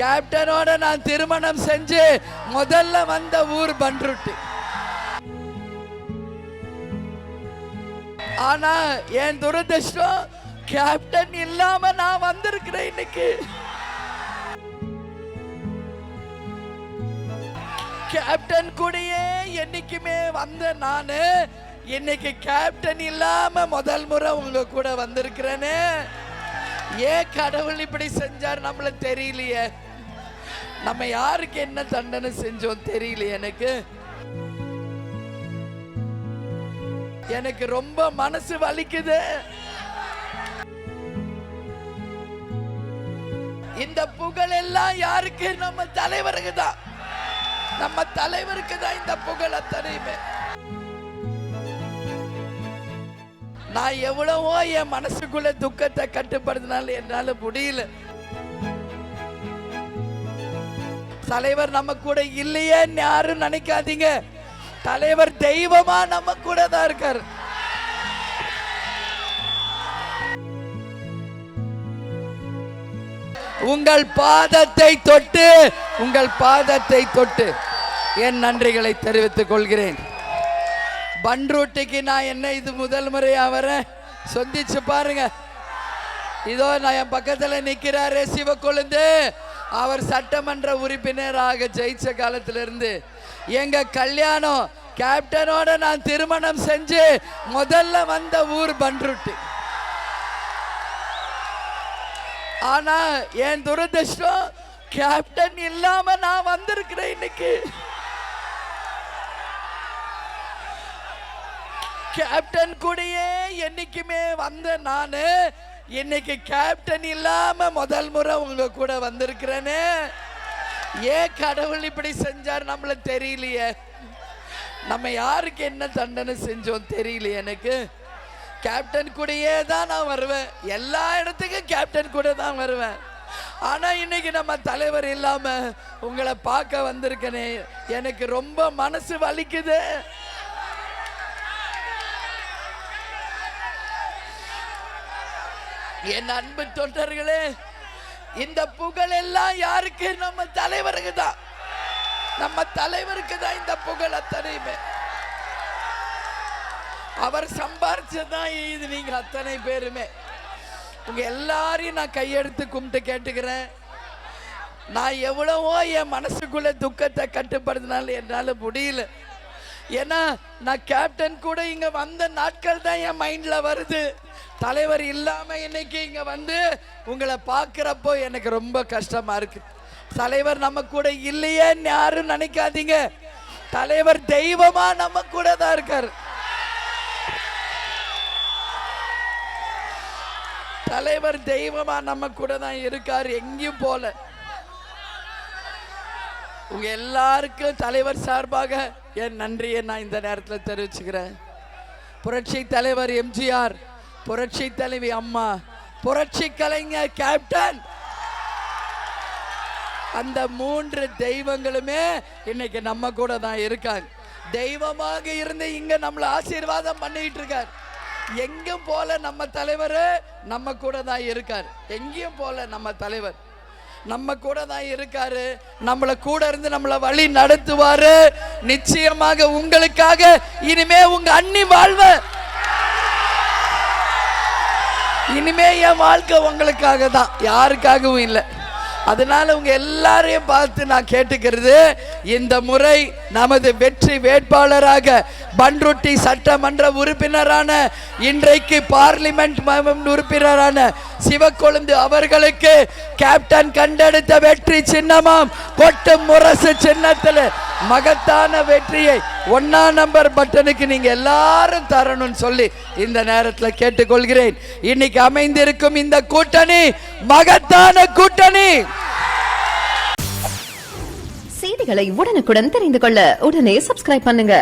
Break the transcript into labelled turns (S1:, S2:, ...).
S1: கேப்டனோட நான் திருமணம் செஞ்சு முதல்ல வந்த ஊர் பண்ருட்டி. ஆனா என் துரதிர்ஷ்டம் கேப்டன் இல்லாம நான் வந்திருக்கிறேன். இன்னைக்கு கேப்டன் கூடயே என்னைக்குமே வந்த நானு இன்னைக்கு கேப்டன் இல்லாம முதல் முறை உங்க கூட வந்திருக்கிறேன்னு. ஏன் கடவுள் இப்படி செஞ்சார் நம்மள தெரியலையே. நம்ம யாருக்கு என்ன தண்டனை செஞ்சோம் தெரியலையே. எனக்கு ரொம்ப மனசு வலிக்குது. இந்த புகழ் எல்லாம் யாருக்கு? நம்ம தலைவருக்கு தான். நம்ம தலைவருக்கு தான் இந்த புகழ் அத்தனையுமே. நான் எவ்வளவோ என் மனசுக்குள்ள துக்கத்தை கட்டுப்படுத்தினால என்னால முடியல. தலைவர் நம்ம கூட இல்லையே யாரும் நினைக்காதீங்க. தலைவர் தெய்வமா நம்ம கூட தான் இருக்காரு. உங்கள் பாதத்தை தொட்டு என் நன்றிகளை தெரிவித்துக் கொள்கிறேன். பண்ருட்டிக்கு நான் என்ன இது முதல் முறையா வரேன். சொந்திச்சு பாருங்க. இதோ நான் என் பக்கத்துல நிக்கிறாரு சிவக்கொழுந்து. அவர் சட்டமன்ற உறுப்பினராக ஜெயிச்ச காலத்திலிருந்து எங்க கல்யாணம் கேப்டனோட நான் திருமணம் செஞ்சு முதல்ல வந்த ஊர் பண்ருட்டி. ஆனா என் துரதிர்ஷ்டம் கேப்டன் இல்லாம நான் வந்திருக்கிறேன். இன்னைக்கு கேப்டன் கூடயே என்னைக்குமே வந்த நானு இன்னைக்கு கேப்டன் இல்லாம முதல் முறை உங்க கூட வந்திருக்கிறேன்னு. ஏன் கடவுள் இப்படி செஞ்சார் நம்மள தெரியலையே. நம்ம யாருக்கு என்ன தண்டனை செஞ்சோம் தெரியலையே. எனக்கு கேப்டன் கூடயே தான் நான் வருவேன். எல்லா இடத்துக்கும் கேப்டன் கூட தான் வருவேன். ஆனா இன்னைக்கு நம்ம தலைவர் இல்லாம உங்களை பார்க்க வந்திருக்கனே, எனக்கு ரொம்ப மனசு வலிக்குது. என் அன்பு தொண்டர்களே, இந்த புகழ் எல்லாம் யாருக்கு? நம்ம தலைவருக்கு தான். நம்ம தலைவருக்கு தான் இந்த புகழ் அத்தனையுமே. அவர் சம்பாரிச்சதான் இது. நீங்க அத்தனை பேருமே உங்க எல்லாரையும் நான் கையெடுத்து கும்பிட்டு கேட்டுக்கிறேன். நான் எவ்வளவோ என் மனசுக்குள்ள துக்கத்தை கட்டுப்படுத்தினால என்னால முடியல. ஏன்னா நான் கேப்டன் கூட இங்க வந்த நாட்கள் தான் என் மைண்ட்ல வருது. தலைவர் இல்லாம இன்னைக்கு இங்க வந்து உங்களை பார்க்கிறப்போ எனக்கு ரொம்ப கஷ்டமா இருக்கு. தலைவர் நம்ம கூட இல்லையே யாரும் நினைக்காதீங்க. தலைவர் தெய்வமா நம்ம கூட தான் இருக்காரு. தலைவர் தெய்வமா நம்ம கூட தான் இருக்காரு. எங்கேயும் போல. உங்க எல்லாருக்கும் தலைவர் சார்பாக என் நன்றியை நான் இந்த நேரத்தில் தெரிவிச்சுக்கிறேன். புரட்சி தலைவர் எம்ஜிஆர், புரட்சி தலைவி அம்மா, புரட்சி கலைஞர் கேப்டன், அந்த மூன்று தெய்வங்களுமே இன்னைக்கு நம்ம கூட தான் இருக்காங்க. தெய்வமாக இருந்து இங்க நம்மள ஆசீர்வாதம் பண்ணிட்டு இருக்கார். எங்கேயும் போல நம்ம தலைவர் நம்ம கூட தான் இருக்கார். எங்கேயும் போல நம்ம தலைவர் நம்ம கூட தான் இருக்காரு. நம்மள கூட இருந்து நம்மள வழி நடத்துவாரு. நிச்சயமாக உங்களுக்காக இனிமே உங்க அண்ணி வாழ்வ. இனிமே என் வாழ்க்கை உங்களுக்காக தான், யாருக்காகவும் இல்லை. அதனால உங்க எல்லாரையும் பார்த்து நான் கேட்டுக்கிறது, இந்த முறை நமது வெற்றி வேட்பாளராக பண்ருட்டி சட்டமன்ற உறுப்பினரான, இன்றைக்கு பார்லிமெண்ட் உறுப்பினரான சிவக்கொழுந்து அவர்களுக்கு கேப்டன் கண்டெடுத்த வெற்றி சின்னமாம் கொட்டு முரசு சின்னத்தில் மகத்தான வெற்றியை 1ஆம் நம்பர் பட்டனுக்கு நீங்க எல்லாரும் தரணும்னு சொல்லி இந்த நேரத்தில் கேட்டுக்கொள்கிறேன். இன்னைக்கு அமைந்திருக்கும் இந்த கூட்டணி மகத்தான கூட்டணி.
S2: செய்திகளை உடனுக்குடன் தெரிந்து கொள்ள உடனே சப்ஸ்கிரைப் பண்ணுங்க.